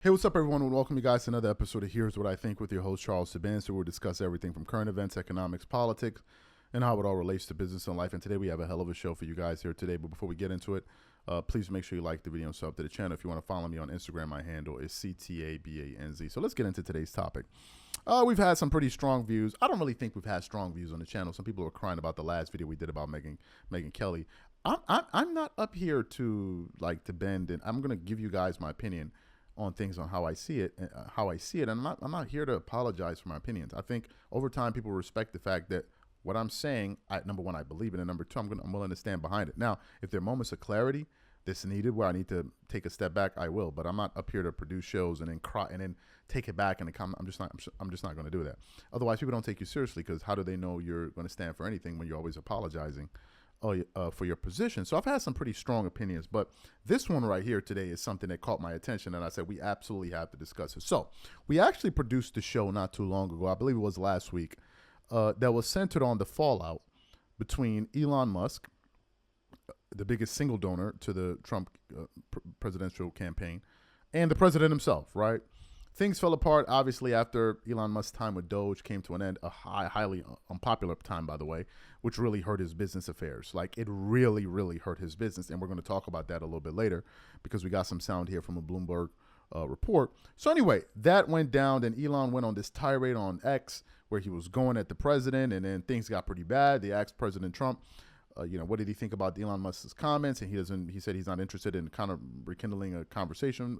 Hey, what's up, everyone? And welcome you guys to another episode of Here's What I Think with your host, Charles Sabin. So we'll discuss everything from current events, economics, politics, and how it all relates to business and life. And today we have a hell of a show for you guys here today. But before we get into it, please make sure you like the video and sub to the channel. If you want to follow me on Instagram, my handle is CTABANZ. So let's get into today's topic. We've had some pretty strong views. I don't really think we've had strong views on the channel. Some people were crying about the last video we did about Megyn Kelly. I'm not up here to bend, and I'm gonna give you guys my opinion on things on how I see it. And I'm not here to apologize for my opinions. I think over time people respect the fact that what I'm saying, number one, I believe in, and number two, I'm willing to stand behind it. Now, if there are moments of clarity that's needed where I need to take a step back, I will. But I'm not up here to produce shows and then cry and then take it back and then come. I'm just not going to do that. Otherwise, people don't take you seriously, because how do they know you're going to stand for anything when you're always apologizing for your position? So I've had some pretty strong opinions, but this one right here today is something that caught my attention, and I said we absolutely have to discuss it. So we actually produced a show not too long ago, I believe it was last week, that was centered on the fallout between Elon Musk, the biggest single donor to the Trump presidential campaign, and the president himself, right? Things fell apart, obviously, after Elon Musk's time with Doge came to an end, a highly unpopular time, by the way, which really hurt his business affairs. Like, it really, really hurt his business, and we're going to talk about that a little bit later, because we got some sound here from a Bloomberg report. So anyway, that went down, and Elon went on this tirade on X, where he was going at the president, and then things got pretty bad. They asked President Trump, what did he think about Elon Musk's comments, and he said he's not interested in kind of rekindling a conversation,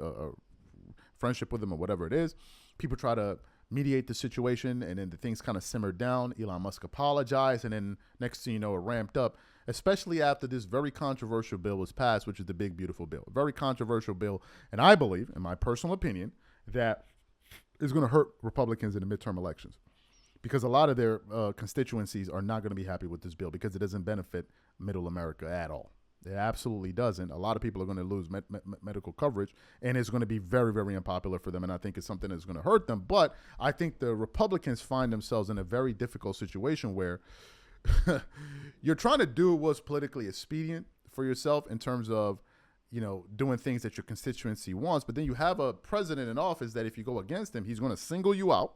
friendship with him, or whatever it is. People try to mediate the situation, and then the things kind of simmered down. Elon Musk apologized, and then next thing you know, it ramped up, especially after this very controversial bill was passed, which is the Big Beautiful Bill. Very controversial bill, and I believe, in my personal opinion, that is going to hurt Republicans in the midterm elections, because a lot of their constituencies are not going to be happy with this bill, because it doesn't benefit middle America at all. It absolutely doesn't. A lot of people are going to lose medical coverage, and it's going to be very, very unpopular for them, and I think it's something that's going to hurt them. But I think the Republicans find themselves in a very difficult situation where you're trying to do what's politically expedient for yourself in terms of, doing things that your constituency wants, but then you have a president in office that if you go against him, he's going to single you out,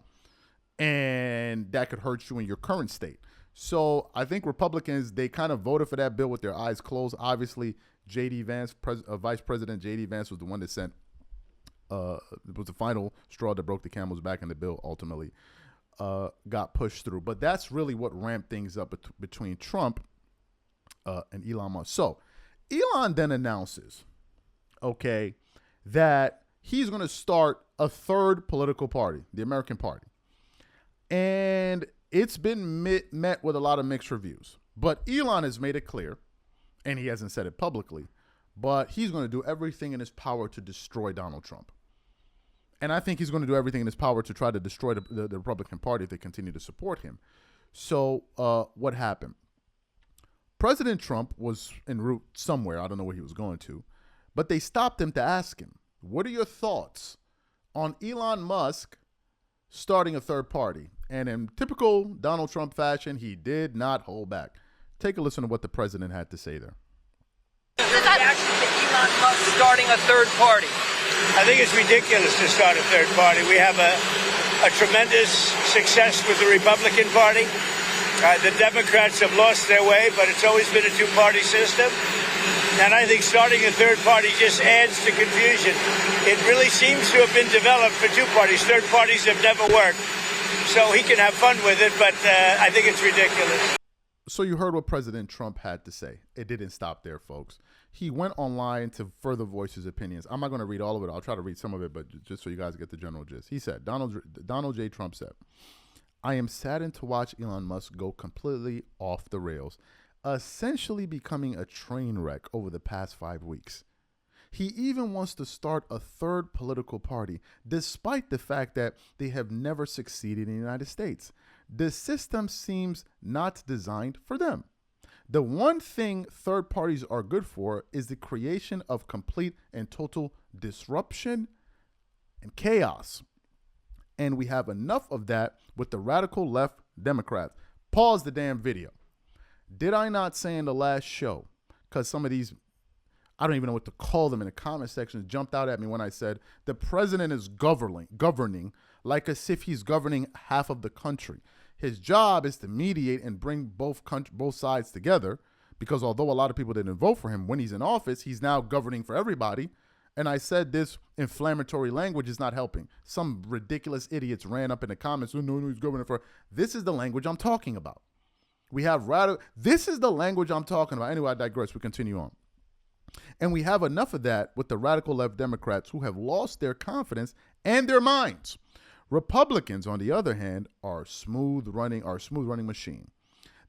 and that could hurt you in your current state. So I think Republicans, they kind of voted for that bill with their eyes closed. Obviously, J.D. Vance, Vice President J.D. Vance was the one that it was the final straw that broke the camel's back, and the bill ultimately got pushed through. But that's really what ramped things up between Trump and Elon Musk. So Elon then announces, that he's going to start a third political party, the American Party. And it's been met with a lot of mixed reviews. But Elon has made it clear, and he hasn't said it publicly, but he's going to do everything in his power to destroy Donald Trump. And I think he's going to do everything in his power to try to destroy the Republican Party if they continue to support him. So what happened? President Trump was en route somewhere. I don't know where he was going to. But they stopped him to ask him, what are your thoughts on Elon Musk starting a third party? And in typical Donald Trump fashion, he did not hold back. Take a listen to what the president had to say there. The reaction to Elon Musk starting a third party. I think it's ridiculous to start a third party. We have a tremendous success with the Republican Party. The Democrats have lost their way, but it's always been a two-party system. And I think starting a third party just adds to confusion. It really seems to have been developed for two parties. Third parties have never worked. So he can have fun with it, but I think it's ridiculous. So you heard what President Trump had to say. It didn't stop there, folks. He went online to further voice his opinions. I'm not going to read all of it. I'll try to read some of it, but just so you guys get the general gist. He said, Donald J. Trump said, I am saddened to watch Elon Musk go completely off the rails, essentially becoming a train wreck over the past 5 weeks. He even wants to start a third political party, despite the fact that they have never succeeded in the United States. The system seems not designed for them. The one thing third parties are good for is the creation of complete and total disruption and chaos. And we have enough of that with the radical left Democrats. Pause the damn video. Did I not say in the last show, because some of these I don't even know what to call them in the comment section, jumped out at me when I said the president is governing like as if he's governing half of the country. His job is to mediate and bring both sides together, because although a lot of people didn't vote for him when he's in office, he's now governing for everybody. And I said this inflammatory language is not helping. Some ridiculous idiots ran up in the comments, oh, no, he's governing for. This is the language I'm talking about. This is the language I'm talking about. Anyway, I digress. We continue on. And we have enough of that with the radical left Democrats who have lost their confidence and their minds. Republicans, on the other hand, are a smooth running machine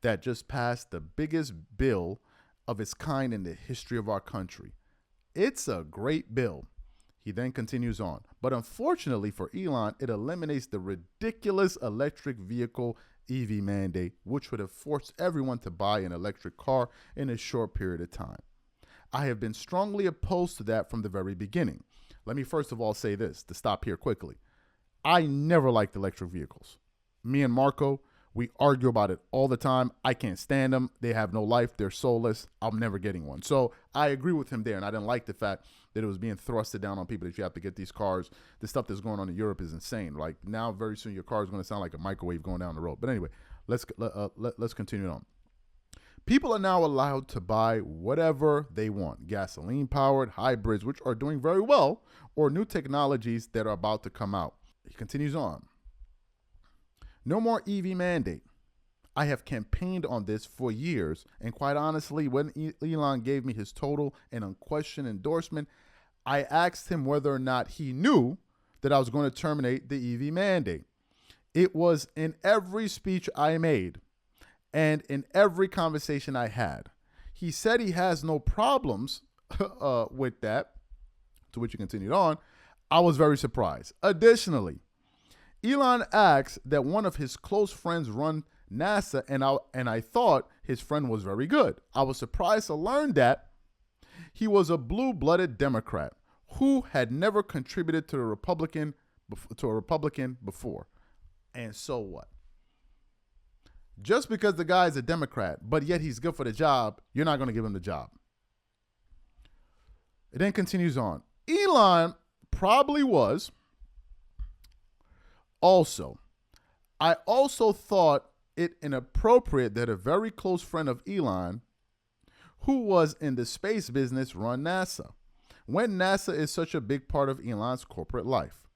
that just passed the biggest bill of its kind in the history of our country. It's a great bill. He then continues on. But unfortunately for Elon, it eliminates the ridiculous electric vehicle EV mandate, which would have forced everyone to buy an electric car in a short period of time. I have been strongly opposed to that from the very beginning. Let me first of all say this, to stop here quickly. I never liked electric vehicles. Me and Marco, we argue about it all the time. I can't stand them. They have no life. They're soulless. I'm never getting one. So I agree with him there, and I didn't like the fact that it was being thrusted down on people that you have to get these cars. The stuff that's going on in Europe is insane. Like now, very soon, your car is going to sound like a microwave going down the road. But anyway, let's continue on. People are now allowed to buy whatever they want, gasoline-powered, hybrids, which are doing very well, or new technologies that are about to come out. He continues on. No more EV mandate. I have campaigned on this for years, and quite honestly, when Elon gave me his total and unquestioned endorsement, I asked him whether or not he knew that I was going to terminate the EV mandate. It was in every speech I made and in every conversation I had. He said he has no problems with that, to which he continued on. I was very surprised. Additionally, Elon asks that one of his close friends run NASA, and I thought his friend was very good. I was surprised to learn that he was a blue-blooded Democrat who had never contributed to a Republican before. And so what? Just because the guy is a Democrat, but yet he's good for the job, you're not going to give him the job. It then continues on. Elon probably was. Also, I also thought it inappropriate that a very close friend of Elon, who was in the space business, run NASA, when NASA is such a big part of Elon's corporate life.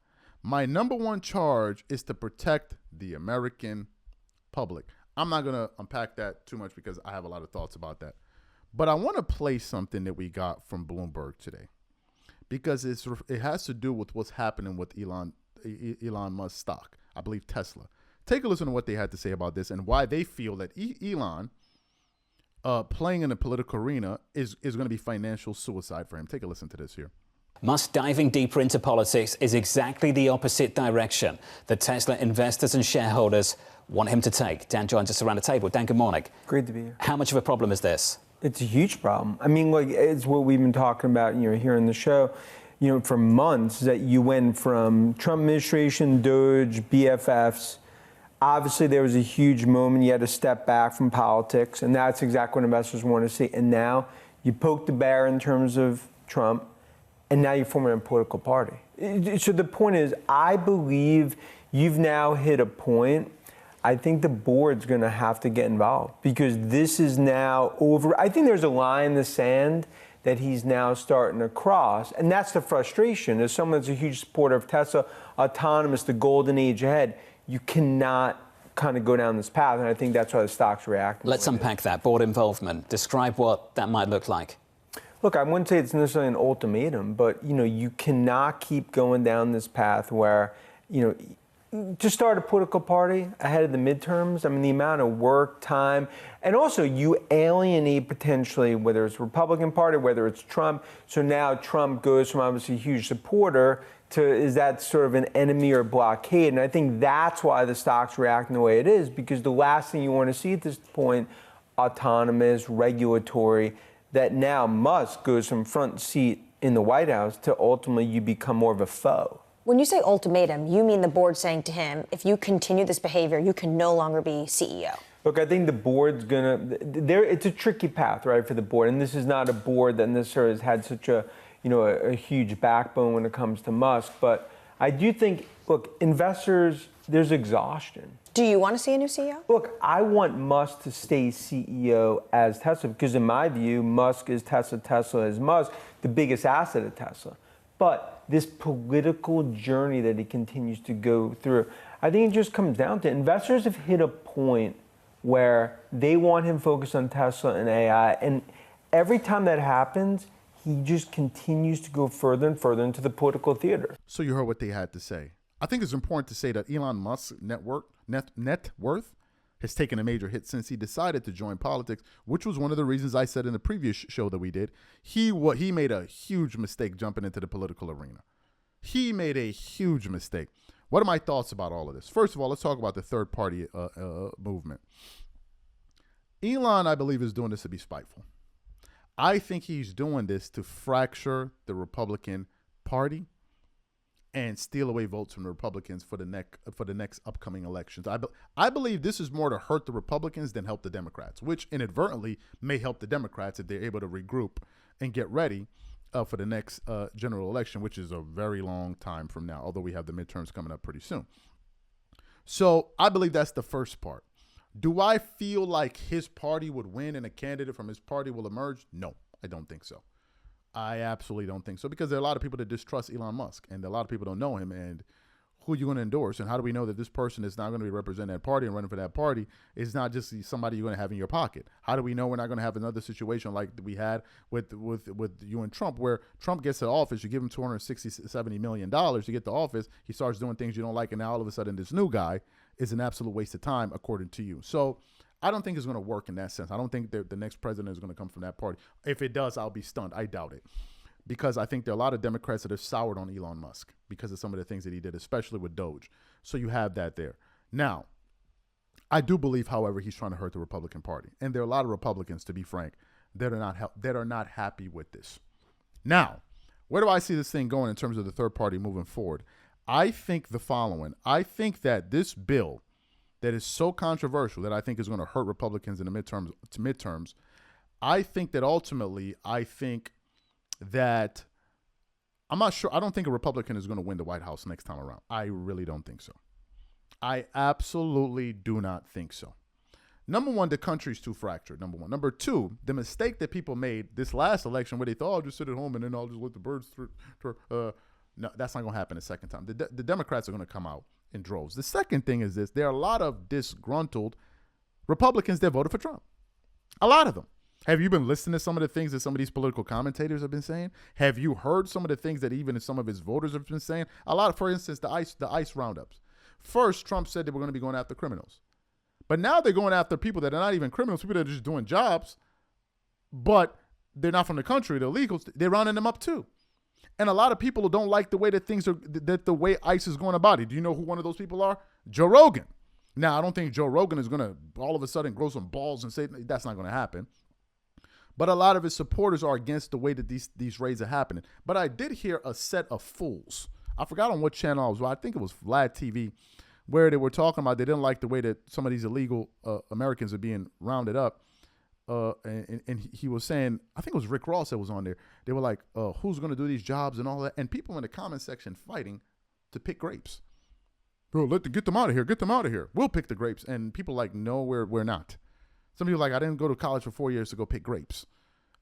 My number one charge is to protect the American public. I'm not going to unpack that too much because I have a lot of thoughts about that. But I want to play something that we got from Bloomberg today, because it has to do with what's happening with Elon Musk stock, I believe Tesla. Take a listen to what they had to say about this and why they feel that Elon playing in the political arena is going to be financial suicide for him. Take a listen to this here. Musk diving deeper into politics is exactly the opposite direction that Tesla investors and shareholders want him to take. Dan joins us around the table. Dan, good morning. Great to be here. How much of a problem is this? It's a huge problem. I mean, like, it's what we've been talking about, here in the show, for months, that you went from Trump administration, Doge, BFFs. Obviously, there was a huge moment. You had to step back from politics, and that's exactly what investors want to see. And now you poke the bear in terms of Trump, and now you're forming a political party. So the point is, I believe you've now hit a point. I think the board's going to have to get involved, because this is now over. I think there's a line in the sand that he's now starting to cross. And that's the frustration. As someone that's a huge supporter of Tesla, autonomous, the golden age ahead, you cannot kind of go down this path. And I think that's why the stock's reacting. Let's unpack that. Board involvement. Describe what that might look like. Look, I wouldn't say it's necessarily an ultimatum, but, you cannot keep going down this path where, to start a political party ahead of the midterms, I mean, the amount of work, time, and also you alienate potentially, whether it's Republican Party, whether it's Trump. So now Trump goes from obviously a huge supporter to, is that sort of an enemy or blockade? And I think that's why the stock's reacting the way it is, because the last thing you want to see at this point, autonomous, regulatory, that now Musk goes from front seat in the White House to ultimately you become more of a foe. When you say ultimatum, you mean the board saying to him, if you continue this behavior, you can no longer be CEO. Look, I think the board's it's a tricky path, right, for the board. And this is not a board that necessarily has had such a huge backbone when it comes to Musk. But I do think, look, investors, there's exhaustion. Do you want to see a new CEO? Look, I want Musk to stay CEO as Tesla because in my view, Musk is Tesla, Tesla is Musk, the biggest asset of Tesla. But this political journey that he continues to go through, I think it just comes down to investors have hit a point where they want him focused on Tesla and AI. And every time that happens, he just continues to go further and further into the political theater. So you heard what they had to say. I think it's important to say that Elon Musk's net worth has taken a major hit since he decided to join politics, which was one of the reasons I said in the previous show that we did. He made a huge mistake jumping into the political arena. He made a huge mistake. What are my thoughts about all of this? First of all, let's talk about the third party movement. Elon, I believe, is doing this to be spiteful. I think he's doing this to fracture the Republican Party and steal away votes from the Republicans for the next upcoming elections. I believe this is more to hurt the Republicans than help the Democrats, which inadvertently may help the Democrats if they're able to regroup and get ready for the next general election, which is a very long time from now, although we have the midterms coming up pretty soon. So I believe that's the first part. Do I feel like his party would win and a candidate from his party will emerge? No, I don't think so. I absolutely don't think so, because there are a lot of people that distrust Elon Musk, and a lot of people don't know him, and who are you going to endorse? And how do we know that this person is not going to be representing that party and running for that party is not just somebody you're going to have in your pocket? How do we know we're not going to have another situation like we had with you and Trump, where Trump gets to office, you give him $260-70 million to get to office, he starts doing things you don't like, and now all of a sudden this new guy is an absolute waste of time, according to you. So I don't think it's going to work in that sense. I don't think the next president is going to come from that party. If it does, I'll be stunned. I doubt it, because I think there are a lot of Democrats that have soured on Elon Musk because of some of the things that he did, especially with Doge. So you have that there. Now, I do believe, however, he's trying to hurt the Republican Party. And there are a lot of Republicans, to be frank, that are not happy with this. Now, where do I see this thing going in terms of the third party moving forward? I think the following. I think that this bill that is so controversial that I think is going to hurt Republicans in the midterms, I think that ultimately, that I'm not sure. I don't think a Republican is going to win the White House next time around. I really don't think so. I absolutely do not think so. Number one, the country's too fractured, number one. Number two, the mistake that people made this last election where they thought, I'll just sit at home and then I'll just let the birds through. No, that's not going to happen a second time. The Democrats are going to come out in droves. The second thing is this. There are a lot of disgruntled Republicans that voted for Trump. A lot of them. Have you been listening to some of the things that some of these political commentators have been saying? Have you heard some of the things that even some of his voters have been saying? A lot, for instance, the ICE roundups. First, Trump said they were going to be going after criminals. But now they're going after people that are not even criminals, people that are just doing jobs, but they're not from the country, they're illegals. They're rounding them up too. And a lot of people don't like the way that things are, that the way ICE is going about it. Do you know who one of those people are? Joe Rogan. Now, I don't think Joe Rogan is going to all of a sudden grow some balls and say that's not going to happen. But a lot of his supporters are against the way that these raids are happening. But I did hear a set of fools. I forgot on what channel I was. I think it was Vlad TV, where they were talking about they didn't like the way that some of these illegal Americans are being rounded up. And he was saying, I think it was Rick Ross that was on there. They were like, who's going to do these jobs and all that? And people in the comment section fighting to pick grapes. Bro, get them out of here. Get them out of here. We'll pick the grapes. And people like, no, we're not. Some people are like, I didn't go to college for 4 years to go pick grapes.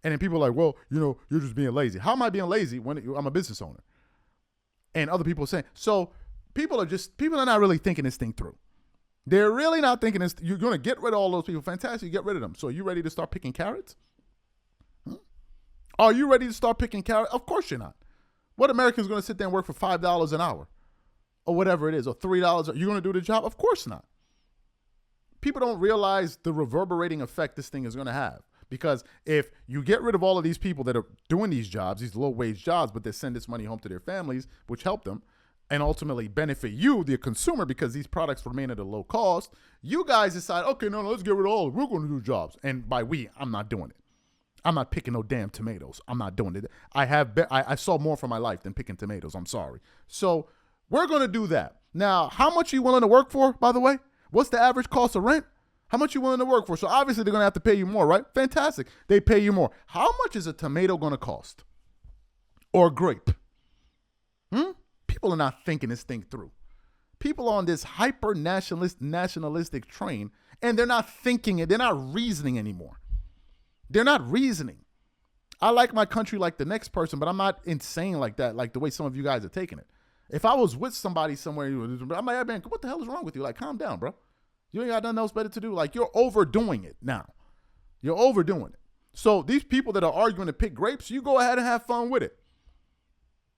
And then people are like, well, you're just being lazy. How am I being lazy when I'm a business owner? And other people are saying, so people are not really thinking this thing through. They're really not thinking this. You're going to get rid of all those people. Fantastic. Get rid of them. So are you ready to start picking carrots? Are you ready to start picking carrots? Of course you're not. What American is going to sit there and work for $5 an hour or whatever it is, or $3? Are you going to do the job? Of course not. People don't realize the reverberating effect this thing is going to have. Because if you get rid of all of these people that are doing these jobs, these low-wage jobs, but they send this money home to their families, which help them, and ultimately benefit you, the consumer, because these products remain at a low cost, you guys decide, okay, no, let's get rid of all of it. We're going to do jobs. And by we, I'm not doing it. I'm not picking no damn tomatoes. I'm not doing it. I saw more for my life than picking tomatoes. I'm sorry. So we're going to do that. Now, how much are you willing to work for, by the way? What's the average cost of rent? How much you willing to work for? So obviously they're going to have to pay you more, right? Fantastic. They pay you more. How much is a tomato going to cost? Or a grape? People are not thinking this thing through. People are on this hyper nationalistic train, and they're not thinking it. They're not reasoning anymore. They're not reasoning. I like my country like the next person, but I'm not insane like that, like the way some of you guys are taking it. If I was with somebody somewhere, I'm like, hey, man, what the hell is wrong with you? Like, calm down, bro. You ain't got nothing else better to do. Like, you're overdoing it now. You're overdoing it. So these people that are arguing to pick grapes, you go ahead and have fun with it.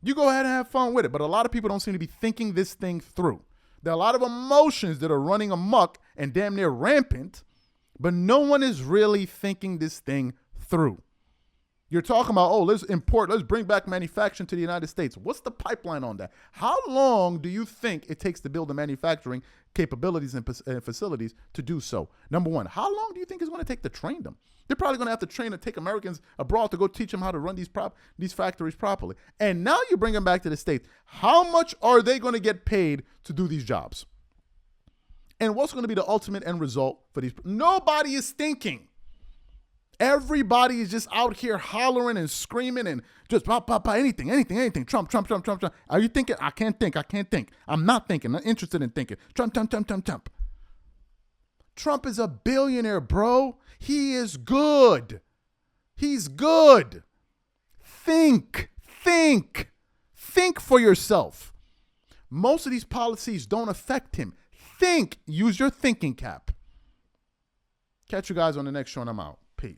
You go ahead and have fun with it. But a lot of people don't seem to be thinking this thing through. There are a lot of emotions that are running amok and damn near rampant, but no one is really thinking this thing through. You're talking about, let's bring back manufacturing to the United States. What's the pipeline on that? How long do you think it takes to build the manufacturing capabilities and facilities to do so? Number one, how long do you think it's going to take to train them? They're probably going to have to train and take Americans abroad to go teach them how to run these factories properly. And now you bring them back to the States. How much are they going to get paid to do these jobs? And what's going to be the ultimate end result for these? Nobody is thinking. Everybody is just out here hollering and screaming and just anything. Trump. Are you thinking? I can't think. I'm not thinking. I'm not interested in thinking. Trump. Trump is a billionaire, bro. He is good. He's good. Think for yourself. Most of these policies don't affect him. Think. Use your thinking cap. Catch you guys on the next show, and I'm out. Peace.